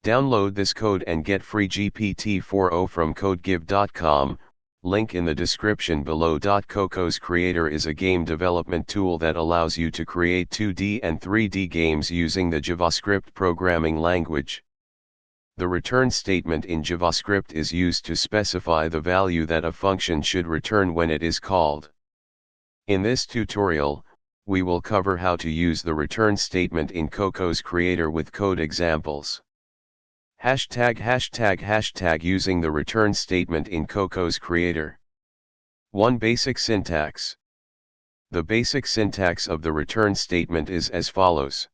Download this code and get free GPT-4o from codegive.com, link in the description below. Cocos Creator is a game development tool that allows you to create 2D and 3D games using the JavaScript programming language. The return statement in JavaScript is used to specify the value that a function should return when it is called. In this tutorial, we will cover how to use the return statement in Cocos Creator with code examples. ####. Using the return statement in Cocos Creator. 1. Basic syntax. The basic syntax of the return statement is as follows.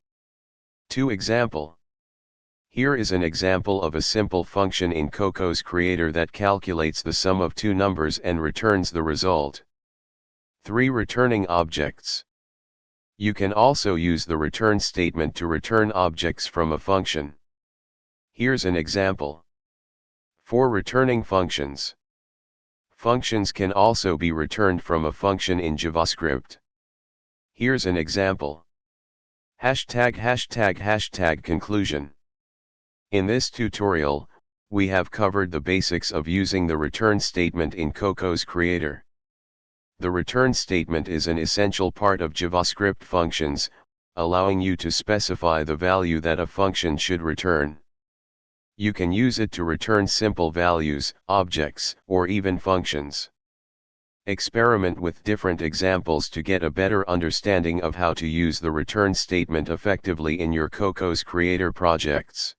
2. Example. Here is an example of a simple function in Cocos Creator that calculates the sum of two numbers and returns the result. 3. Returning objects. You can also use the return statement to return objects from a function. Here's an example. 4. Returning functions. Functions can also be returned from a function in JavaScript. Here's an example. ####. Conclusion. In this tutorial, we have covered the basics of using the return statement in Cocos Creator. The return statement is an essential part of JavaScript functions, allowing you to specify the value that a function should return. You can use it to return simple values, objects, or even functions. Experiment with different examples to get a better understanding of how to use the return statement effectively in your Cocos Creator projects.